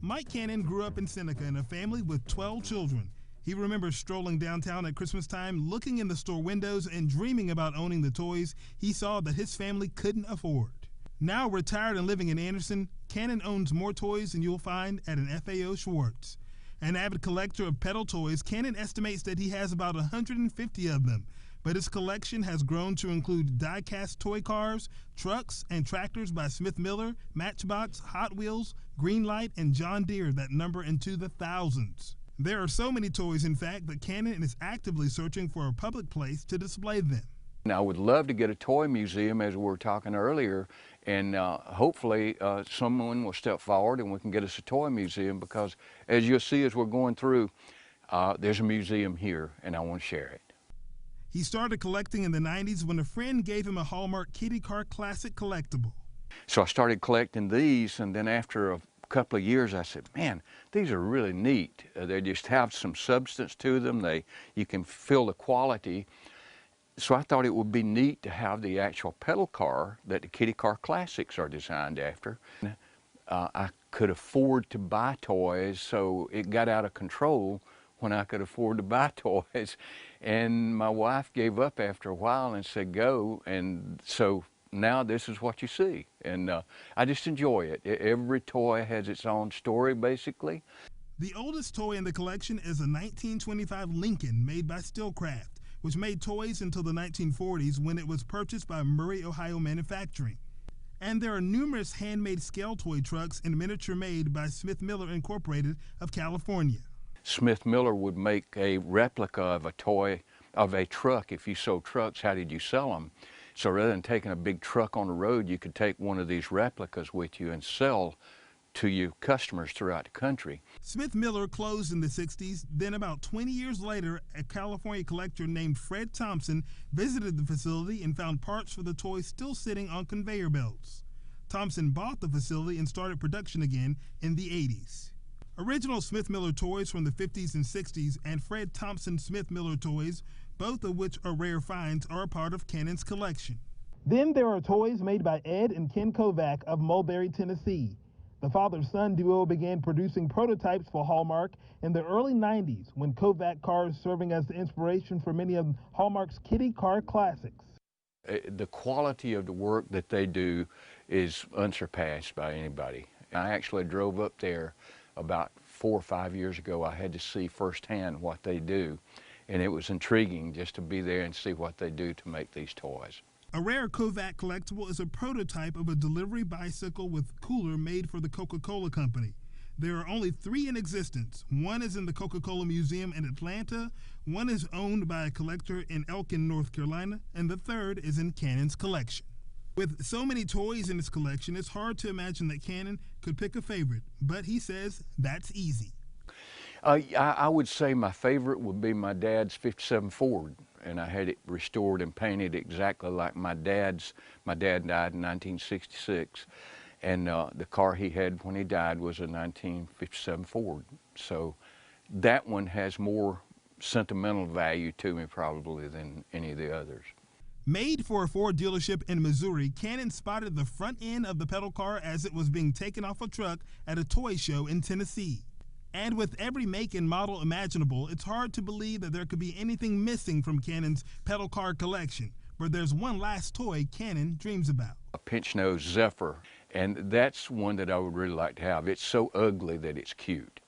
Mike Cannon grew up in Seneca in a family with 12 children. He remembers strolling downtown at Christmas time, looking in the store windows and dreaming about owning the toys he saw that his family couldn't afford. Now retired and living in Anderson, Cannon owns more toys than you'll find at an FAO Schwartz. An avid collector of pedal toys, Cannon estimates that he has about 150 of them, but his collection has grown to include die-cast toy cars, trucks, and tractors by Smith Miller, Matchbox, Hot Wheels, Greenlight, and John Deere that number into the thousands. There are so many toys, in fact, that Cannon is actively searching for a public place to display them. Now, I would love to get a toy museum, as we were talking earlier, and hopefully someone will step forward and we can get us a toy museum, because as you'll see as we're going through, there's a museum here and I want to share it. He started collecting in the 90s when a friend gave him a Hallmark Kitty Car Classic collectible. So I started collecting these, and then after a couple of years I said, man, these are really neat. They just have some substance to them. You can feel the quality. So I thought it would be neat to have the actual pedal car that the Kitty Car Classics are designed after. I could afford to buy toys, so it got out of control when I could afford to buy toys. And my wife gave up after a while and said, go. And so now this is what you see. And I just enjoy it. Every toy has its own story, basically. The oldest toy in the collection is a 1925 Lincoln made by Stillcraft, which made toys until the 1940s when it was purchased by Murray, Ohio Manufacturing. And there are numerous handmade scale toy trucks and miniature made by Smith Miller Incorporated of California. Smith Miller would make a replica of a toy, of a truck. If you sold trucks, how did you sell them? So rather than taking a big truck on the road, you could take one of these replicas with you and sell to your customers throughout the country. Smith Miller closed in the 60s. Then about 20 years later, a California collector named Fred Thompson visited the facility and found parts for the toys still sitting on conveyor belts. Thompson bought the facility and started production again in the 80s. Original Smith Miller toys from the 50s and 60s and Fred Thompson Smith Miller toys, both of which are rare finds, are a part of Cannon's collection. Then there are toys made by Ed and Ken Kovac of Mulberry, Tennessee. The father-son duo began producing prototypes for Hallmark in the early 90s, when Kovac cars serving as the inspiration for many of Hallmark's Kitty Car Classics. The quality of the work that they do is unsurpassed by anybody. I actually drove up there about 4 or 5 years ago. I had to see firsthand what they do, and it was intriguing just to be there and see what they do to make these toys. A rare Kovac collectible is a prototype of a delivery bicycle with cooler made for the Coca-Cola Company. There are only 3 in existence. One is in the Coca-Cola Museum in Atlanta, one is owned by a collector in Elkin, North Carolina, and the third is in Cannon's collection. With so many toys in his collection, it's hard to imagine that Cannon could pick a favorite, but he says that's easy. I would say my favorite would be my dad's 57 Ford, and I had it restored and painted exactly like my dad's. My dad died in 1966, and the car he had when he died was a 1957 Ford. So that one has more sentimental value to me probably than any of the others. Made for a Ford dealership in Missouri, Cannon spotted the front end of the pedal car as it was being taken off a truck at a toy show in Tennessee. And with every make and model imaginable, it's hard to believe that there could be anything missing from Cannon's pedal car collection. But there's one last toy Cannon dreams about. A pinch-nose Zephyr, and that's one that I would really like to have. It's so ugly that it's cute.